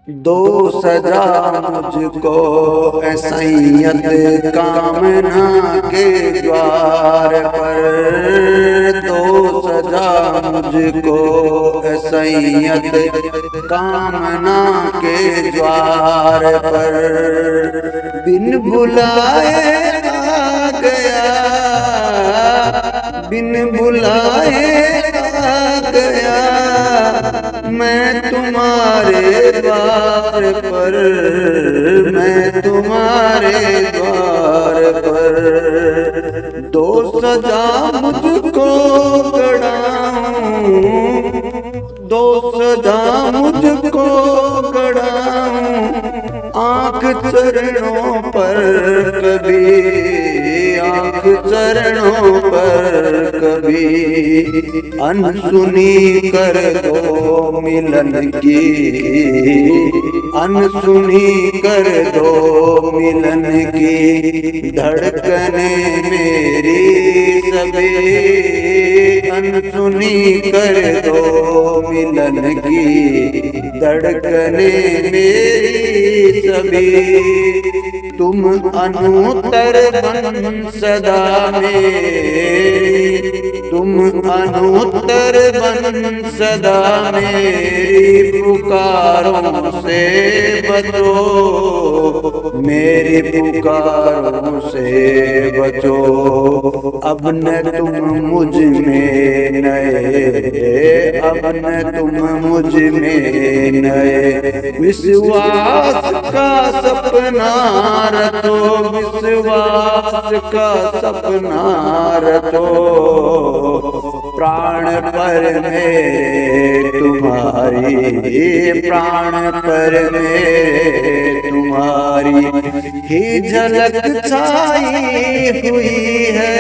दो सजा मुझको सैयद कामना के द्वार पर। दो सजा मुझको सैयद कामना के द्वार पर। बिन बुलाए आ गया, बिन बुलाए आ गया मैं तुम्हारे द्वार पर, मैं तुम्हारे द्वार पर। दो सजा मुझको गढ़ाऊं, दो सजा मुझको गढ़ाऊं आँख चरणों पर कभी, आँख चरणों पर कभी। अनसुनी कर दो मिलन की, अनसुनी कर दो मिलन की धड़कने मेरी सभी। अनसुनी कर दो मिलन की धड़कने मेरी सभी। तुम अनुत्तर बन सदा मेरी, तुम अनुत्तर बन सदा मेरी पुकारों से बचो, मेरी पुकारों से बचो। अब न तुम मुझ में नए, अब न तुम मुझ में नए विश्वास का सपना रचो, विश्वास का सपना रचो। प्राण पर मेरे तुम्हारी, प्राण पर मेरे तुम्हारी ही झलक छाई हुई है,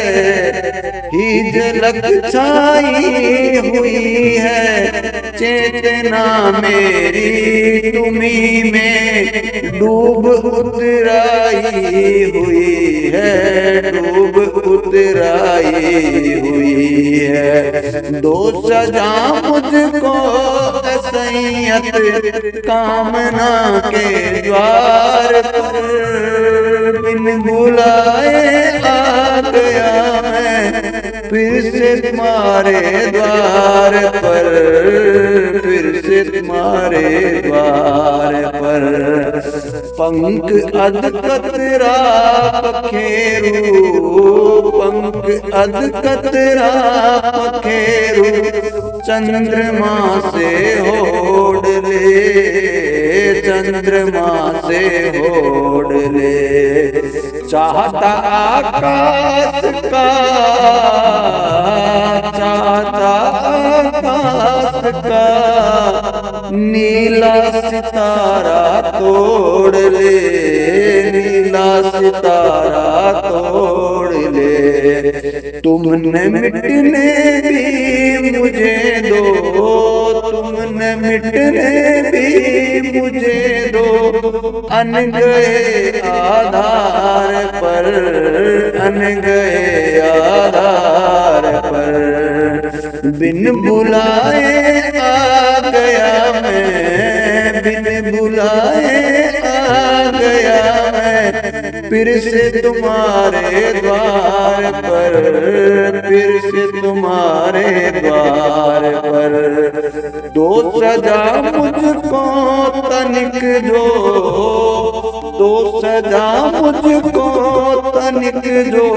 ही झलक छाई हुई है। चेतना मेरी तुम्ही में डूब उतराई हुई है, डूब उतराई हुई है। दो सजा मुझको सैयद कामना के द्वार पर। बिन बुलाए आ गया मैं फिर से तुम्हारे द्वार पर, फिर से तुम्हारे द्वार पर। पंख अध कतरा पखेरू, पंख अध कतरा पखेरू चंद्रमा से ओढ़ ले, चंद्रमा से ओढ़ ले। चाहता आकाश का, चाहता आकाश का नीला सितारा तोड़ ले, नीला सितारा तोड़ ले। तुमने मिटने भी मुझे दो, तुमने मिटने भी मुझे दो। अन गए आधार पर, अन गए आधार पर। बिन बुलाए आ गया मैं, बिन बुलाए आ गया मैं फिर से तुम्हारे द्वार पर, फिर से तुम्हारे द्वार पर। दो सजा मुझको तनिक जो, दो सजा मुझको तनिक जो।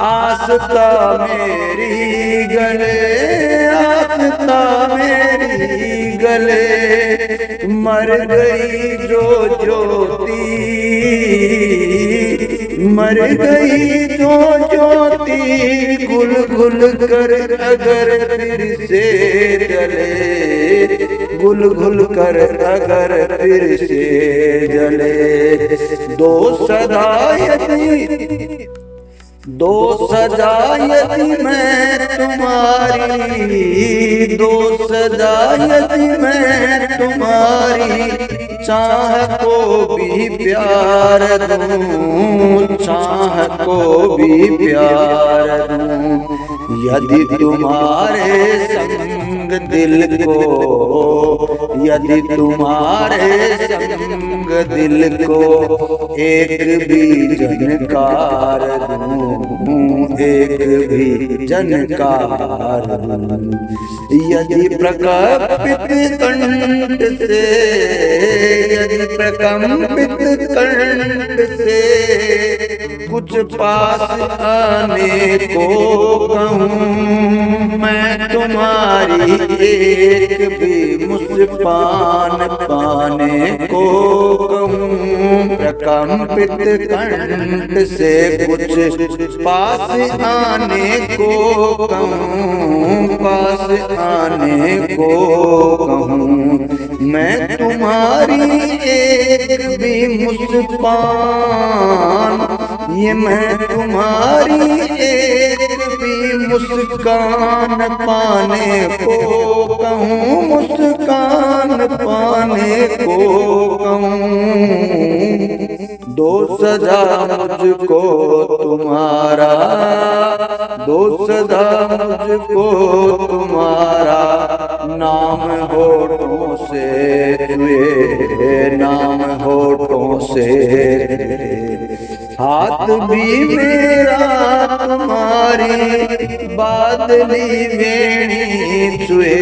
आस्था मेरी गले, आस्था मेरी गले मर गई जो ज्योति, मर गई जो ज्योति। गुल गुल कर अगर फिर से जले, गुल गुल कर अगर फिर से जले। दो सदा यदि, दो सजा यदि मैं तुम्हारी, दो सजा यदि मैं तुम्हारी। चाह को भी प्यार दूं, चाह को भी प्यार दूं। यदि तुम्हारे संग दिल को, यदि तुम्हारे संग दिल को एक भी झनकार दूं, एक भी झनकार दूं। यदि प्रकंपित कंठ से, यदि प्रकंपित कंठ से कुछ पास आने को कहूँ, मैं तुम्हारी एक भी मुस्कान पाने को कहूँ। प्रकंपित कंठ से कुछ पास आने को कहूँ, पास आने को कहूँ। मैं तुम्हारी एक भी मुस्कान, ये मैं तुम्हारी एक भी मुस्कान पाने को कहूँ, मुस्कान पाने को कहूँ। दो सदा मुझको तुम्हारा, दो सदा मुझको तुम्हारा, नाम होठों से तुए, नाम होठों से। हाथ भी मेरा तुम्हारी बादली वेणी छुए,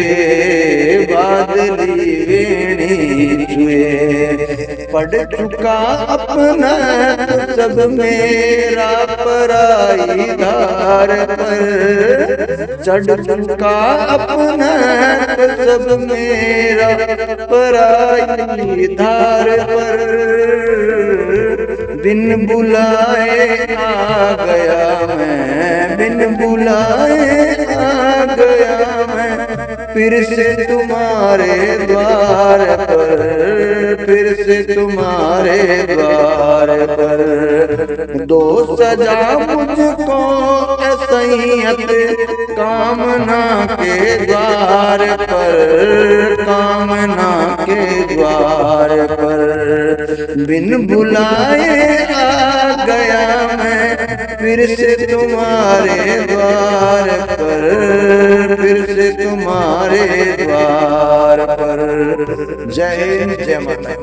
बादली वेणी छुए। पड़ चुका अपना सब मेरा पराईदार पर, चढ़ चुका अपना सब मेरा पराईदार पर। बिन बुलाए आ गया मैं, बिन बुलाए आ गया मैं, फिर से तुम्हारे द्वार पर, फिर से तुम्हारे द्वार पर। दो सजा मुझको सैयद कामना के द्वार पर, कामना के द्वार पर। बिन बुलाए आ गया मैं, फिर से तुम्हारे द्वार पर, फिर से तुम्हारे द्वार पर। जय जय माता।